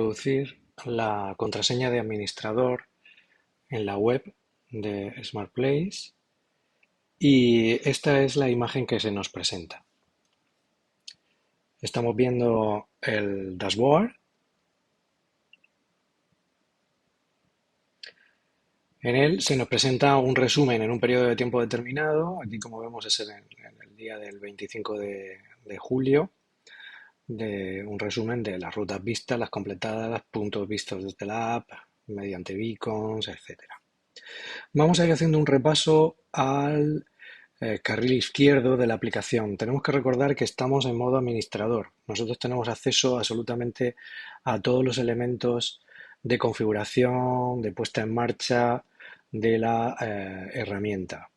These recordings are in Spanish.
introducir la contraseña de administrador en la web de SmartPlace y esta es la imagen que se nos presenta. Estamos viendo el dashboard. En él se nos presenta un resumen en un periodo de tiempo determinado. Aquí, como vemos, es en el día del 25 de julio, de un resumen de las rutas vistas, las completadas, puntos vistos desde la app, mediante beacons, etcétera. Vamos a ir haciendo un repaso al carril izquierdo de la aplicación. Tenemos que recordar que estamos en modo administrador. Nosotros tenemos acceso absolutamente a todos los elementos de configuración, de puesta en marcha de la herramienta.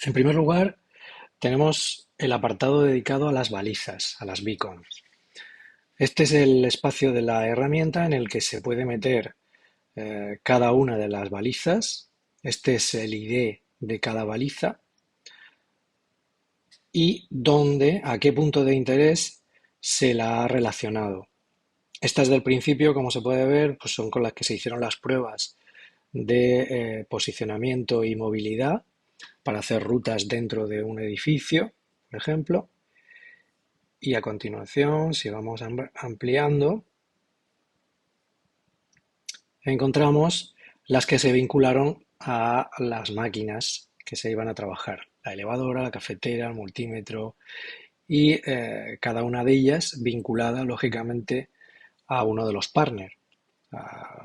En primer lugar, tenemos el apartado dedicado a las balizas, a las beacons. Este es el espacio de la herramienta en el que se puede meter cada una de las balizas. Este es el ID de cada baliza y dónde, a qué punto de interés se la ha relacionado. Estas del principio, como se puede ver, pues son con las que se hicieron las pruebas de posicionamiento y movilidad para hacer rutas dentro de un edificio, por ejemplo. Y a continuación, si vamos ampliando, encontramos las que se vincularon a las máquinas que se iban a trabajar. La elevadora, la cafetera, el multímetro y cada una de ellas vinculada, lógicamente, a uno de los partners.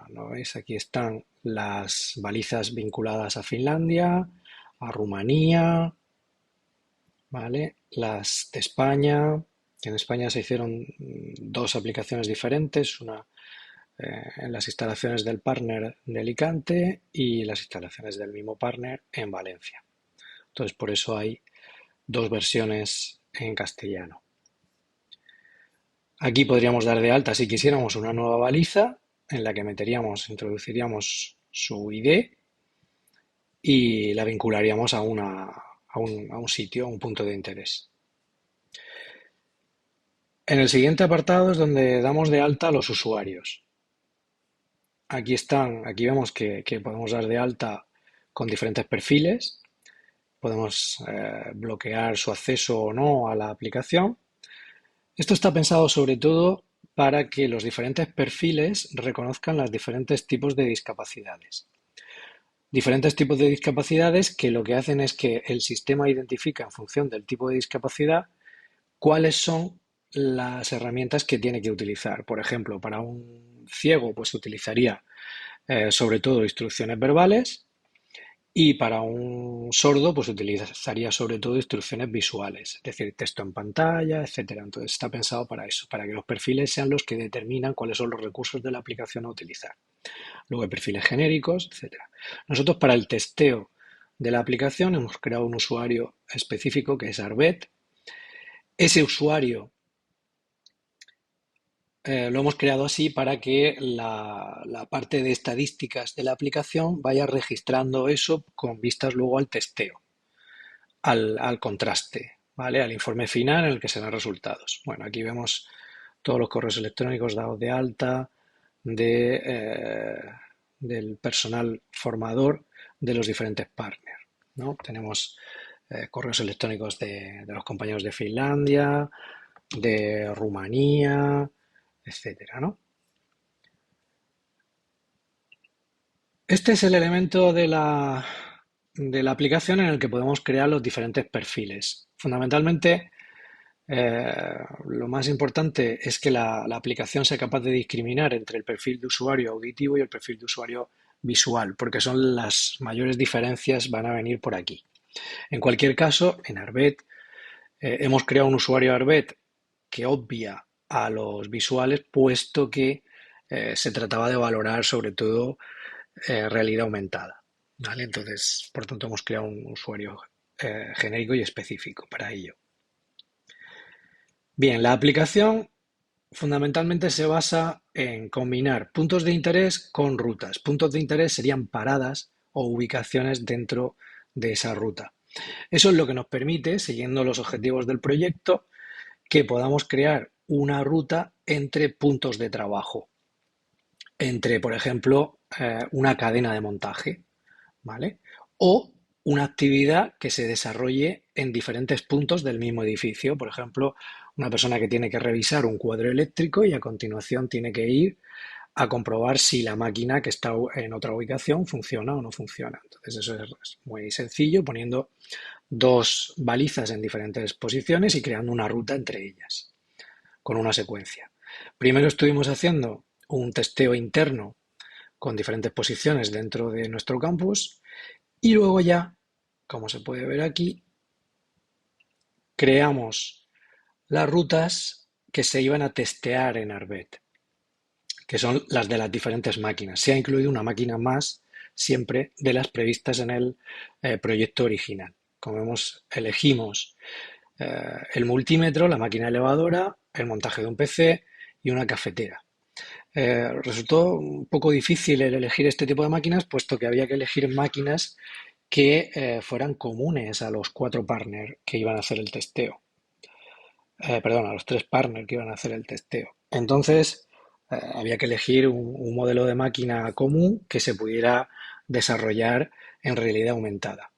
¿No veis? Aquí están las balizas vinculadas a Finlandia, a Rumanía, ¿vale? Las de España. En España se hicieron dos aplicaciones diferentes, una en las instalaciones del partner de Alicante y las instalaciones del mismo partner en Valencia. Entonces, por eso hay dos versiones en castellano. Aquí podríamos dar de alta, si quisiéramos, una nueva baliza en la que introduciríamos su ID y la vincularíamos a un sitio, a un punto de interés. En el siguiente apartado es donde damos de alta a los usuarios. Aquí vemos que podemos dar de alta con diferentes perfiles. Podemos bloquear su acceso o no a la aplicación. Esto está pensado sobre todo para que los diferentes perfiles reconozcan los diferentes tipos de discapacidades. Diferentes tipos de discapacidades que lo que hacen es que el sistema identifica en función del tipo de discapacidad cuáles son las herramientas que tiene que utilizar. Por ejemplo, para un ciego, pues utilizaría sobre todo instrucciones verbales y para un sordo, pues utilizaría sobre todo instrucciones visuales, es decir, texto en pantalla, etcétera. Entonces está pensado para eso, para que los perfiles sean los que determinan cuáles son los recursos de la aplicación a utilizar. Luego hay perfiles genéricos, etcétera. Nosotros para el testeo de la aplicación hemos creado un usuario específico que es Arbet. Ese usuario lo hemos creado así para que la parte de estadísticas de la aplicación vaya registrando eso con vistas luego al testeo, al contraste, ¿vale? Al informe final en el que se dan resultados. Bueno, aquí vemos todos los correos electrónicos dados de alta del personal formador de los diferentes partners, ¿no? Tenemos correos electrónicos de los compañeros de Finlandia, de Rumanía, etcétera, ¿no? Este es el elemento de la aplicación en el que podemos crear los diferentes perfiles. Fundamentalmente, lo más importante es que la aplicación sea capaz de discriminar entre el perfil de usuario auditivo y el perfil de usuario visual, porque son las mayores diferencias van a venir por aquí. En cualquier caso, en Arbet hemos creado un usuario Arbet que obvia a los visuales, puesto que se trataba de valorar sobre todo realidad aumentada, ¿vale? Entonces, por tanto, hemos creado un usuario genérico y específico para ello. Bien, la aplicación fundamentalmente se basa en combinar puntos de interés con rutas. Puntos de interés serían paradas o ubicaciones dentro de esa ruta. Eso es lo que nos permite, siguiendo los objetivos del proyecto, que podamos crear una ruta entre puntos de trabajo. entre, por ejemplo, una cadena de montaje, ¿vale? O una actividad que se desarrolle en diferentes puntos del mismo edificio. Por ejemplo, una persona que tiene que revisar un cuadro eléctrico y a continuación tiene que ir a comprobar si la máquina que está en otra ubicación funciona o no funciona. Entonces eso es muy sencillo, poniendo dos balizas en diferentes posiciones y creando una ruta entre ellas, con una secuencia. Primero estuvimos haciendo un testeo interno con diferentes posiciones dentro de nuestro campus y luego ya, como se puede ver aquí, creamos las rutas que se iban a testear en Arbet, que son las de las diferentes máquinas. Se ha incluido una máquina más siempre de las previstas en el proyecto original. Como vemos, elegimos el multímetro, la máquina elevadora, el montaje de un PC y una cafetera. Resultó un poco difícil el elegir este tipo de máquinas, puesto que había que elegir máquinas que fueran comunes a los 4 partners que iban a hacer el testeo. Perdón, a los 3 partners que iban a hacer el testeo. Entonces, había que elegir un modelo de máquina común que se pudiera desarrollar en realidad aumentada.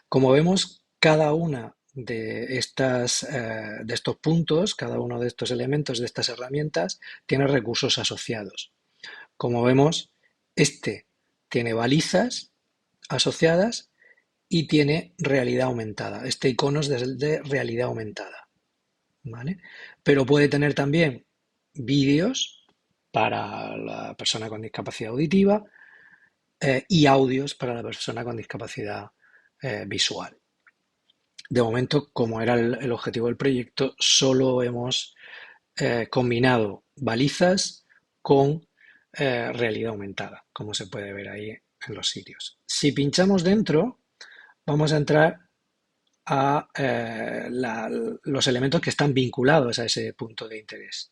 Como vemos, cada una de estos puntos, cada uno de estos elementos, de estas herramientas, tiene recursos asociados. Como vemos, este tiene balizas asociadas y tiene realidad aumentada. Este icono es de realidad aumentada, ¿vale? Pero puede tener también vídeos para la persona con discapacidad auditiva y audios para la persona con discapacidad visual. De momento, como era el objetivo del proyecto, solo hemos combinado balizas con realidad aumentada, como se puede ver ahí en los sitios. Si pinchamos dentro, vamos a entrar a los elementos que están vinculados a ese punto de interés.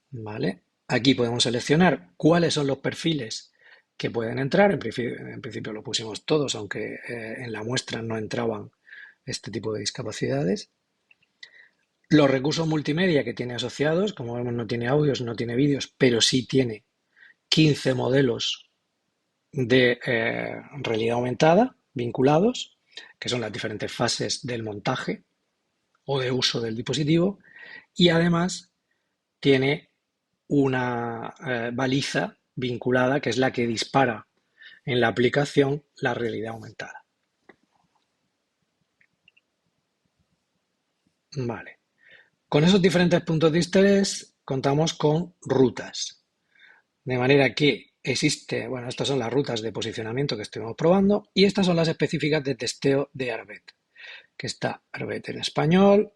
¿Vale? Aquí podemos seleccionar cuáles son los perfiles que pueden entrar. En principio lo pusimos todos, aunque en la muestra no entraban este tipo de discapacidades. Los recursos multimedia que tiene asociados, como vemos, no tiene audios, no tiene vídeos, pero sí tiene 15 modelos de realidad aumentada vinculados, que son las diferentes fases del montaje o de uso del dispositivo, y además tiene una baliza vinculada que es la que dispara en la aplicación la realidad aumentada. Vale. Con esos diferentes puntos de interés contamos con rutas. De manera que existe, bueno, estas son las rutas de posicionamiento que estuvimos probando y estas son las específicas de testeo de Arbet, que está Arbet en español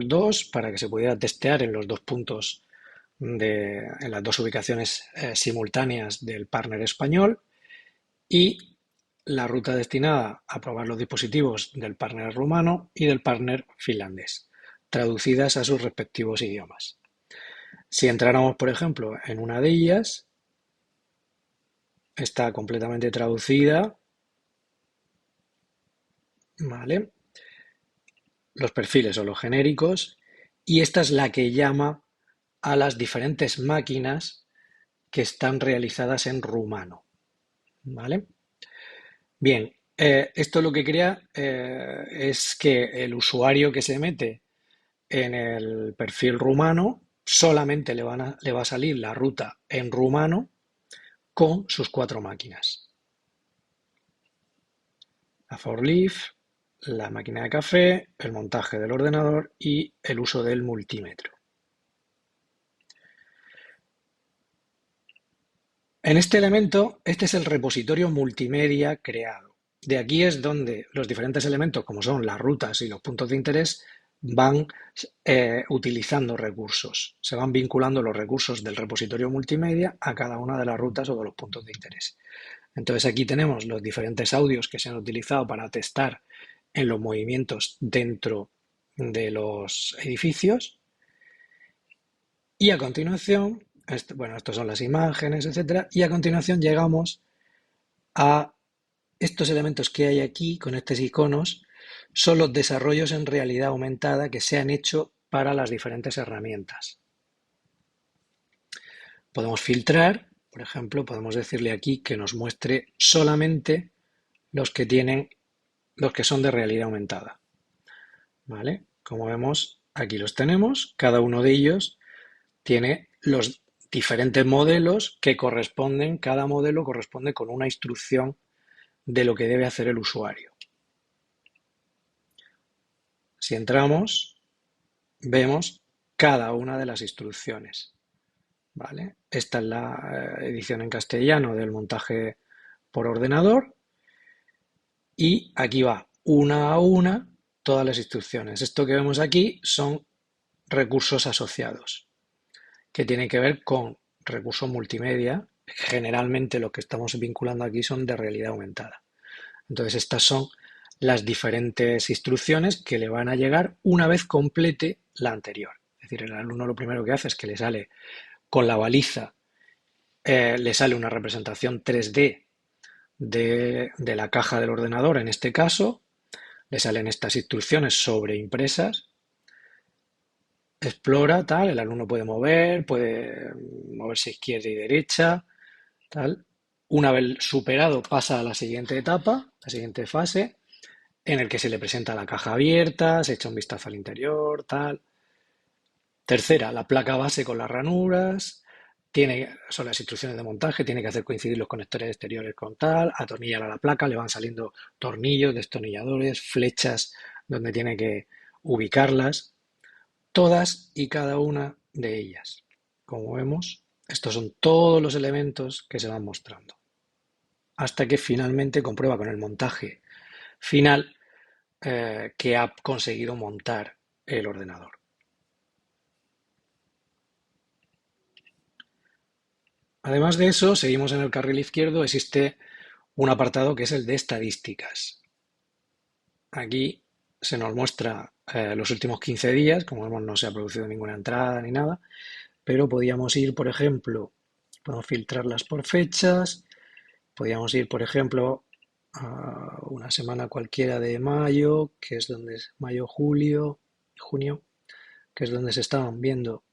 2, para que se pudiera testear en los dos puntos, en las dos ubicaciones simultáneas del partner español, y la ruta destinada a probar los dispositivos del partner rumano y del partner finlandés, traducidas a sus respectivos idiomas. Si entráramos, por ejemplo, en una de ellas, está completamente traducida, ¿vale? Los perfiles son los genéricos y esta es la que llama a las diferentes máquinas que están realizadas en rumano, ¿vale? Bien, esto lo que crea es que el usuario que se mete en el perfil rumano solamente le va a salir la ruta en rumano con sus 4 máquinas. La for leaf, la máquina de café, el montaje del ordenador y el uso del multímetro. En este elemento, este es el repositorio multimedia creado. De aquí es donde los diferentes elementos, como son las rutas y los puntos de interés, van utilizando recursos. Se van vinculando los recursos del repositorio multimedia a cada una de las rutas o de los puntos de interés. Entonces aquí tenemos los diferentes audios que se han utilizado para testar en los movimientos dentro de los edificios. Y a continuación, bueno, estas son las imágenes, etcétera. Y a continuación llegamos a estos elementos que hay aquí con estos iconos. Son los desarrollos en realidad aumentada que se han hecho para las diferentes herramientas. Podemos filtrar, por ejemplo, podemos decirle aquí que nos muestre solamente los que tienen, los que son de realidad aumentada. ¿Vale? Como vemos, aquí los tenemos. Cada uno de ellos tiene los diferentes modelos que corresponden, cada modelo corresponde con una instrucción de lo que debe hacer el usuario. Si entramos, vemos cada una de las instrucciones. ¿Vale? Esta es la edición en castellano del montaje por ordenador y aquí va una a una todas las instrucciones. Esto que vemos aquí son recursos asociados, que tienen que ver con recursos multimedia. Generalmente lo que estamos vinculando aquí son de realidad aumentada. Entonces estas son las diferentes instrucciones que le van a llegar una vez complete la anterior. Es decir, el alumno lo primero que hace es que le sale con la baliza, le sale una representación 3D de la caja del ordenador, en este caso, le salen estas instrucciones sobreimpresas, explora, tal, el alumno puede moverse izquierda y derecha, tal. Una vez superado pasa a la siguiente etapa, la siguiente fase, en el que se le presenta la caja abierta, se echa un vistazo al interior, tal. Tercera, la placa base con las ranuras, son las instrucciones de montaje, tiene que hacer coincidir los conectores exteriores con tal, atornillar a la placa, le van saliendo tornillos, destornilladores, flechas donde tiene que ubicarlas, todas y cada una de ellas. Como vemos, estos son todos los elementos que se van mostrando, hasta que finalmente comprueba con el montaje final que ha conseguido montar el ordenador. Además de eso, seguimos en el carril izquierdo, existe un apartado que es el de estadísticas. Aquí se nos muestra los últimos 15 días, como vemos no se ha producido ninguna entrada ni nada, pero podíamos ir, por ejemplo, podemos filtrarlas por fechas, podíamos ir, por ejemplo, a una semana cualquiera de mayo, que es donde es mayo, julio, junio, que es donde se estaban viendo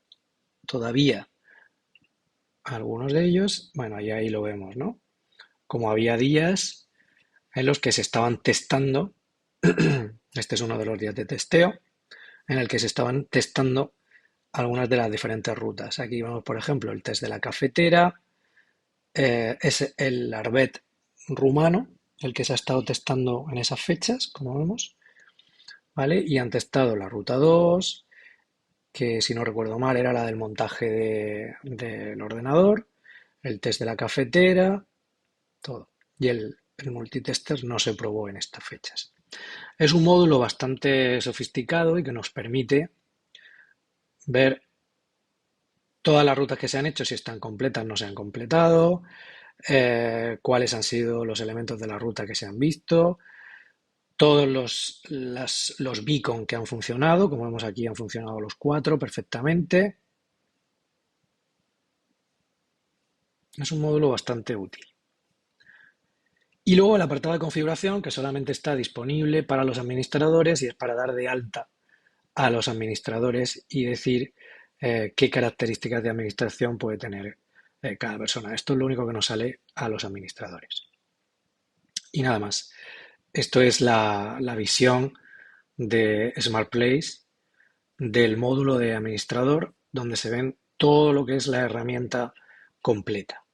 todavía algunos de ellos. Bueno, y ahí lo vemos, ¿no? Como había días en los que se estaban testando, este es uno de los días de testeo, en el que se estaban testando algunas de las diferentes rutas. Aquí vemos, por ejemplo, el test de la cafetera, es el Arbet rumano, el que se ha estado testando en esas fechas, como vemos, ¿vale? Y han testado la ruta 2, que si no recuerdo mal era la del montaje del ordenador, el test de la cafetera, todo. Y el multitester no se probó en estas fechas. Es un módulo bastante sofisticado y que nos permite ver todas las rutas que se han hecho, si están completas, no se han completado, cuáles han sido los elementos de la ruta que se han visto, todos los beacon que han funcionado, como vemos aquí han funcionado los 4 perfectamente. Es un módulo bastante útil. Y luego el apartado de configuración, que solamente está disponible para los administradores y es para dar de alta a los administradores y decir qué características de administración puede tener cada persona. Esto es lo único que nos sale a los administradores. Y nada más. Esto es la visión de Smart Place del módulo de administrador, donde se ven todo lo que es la herramienta completa.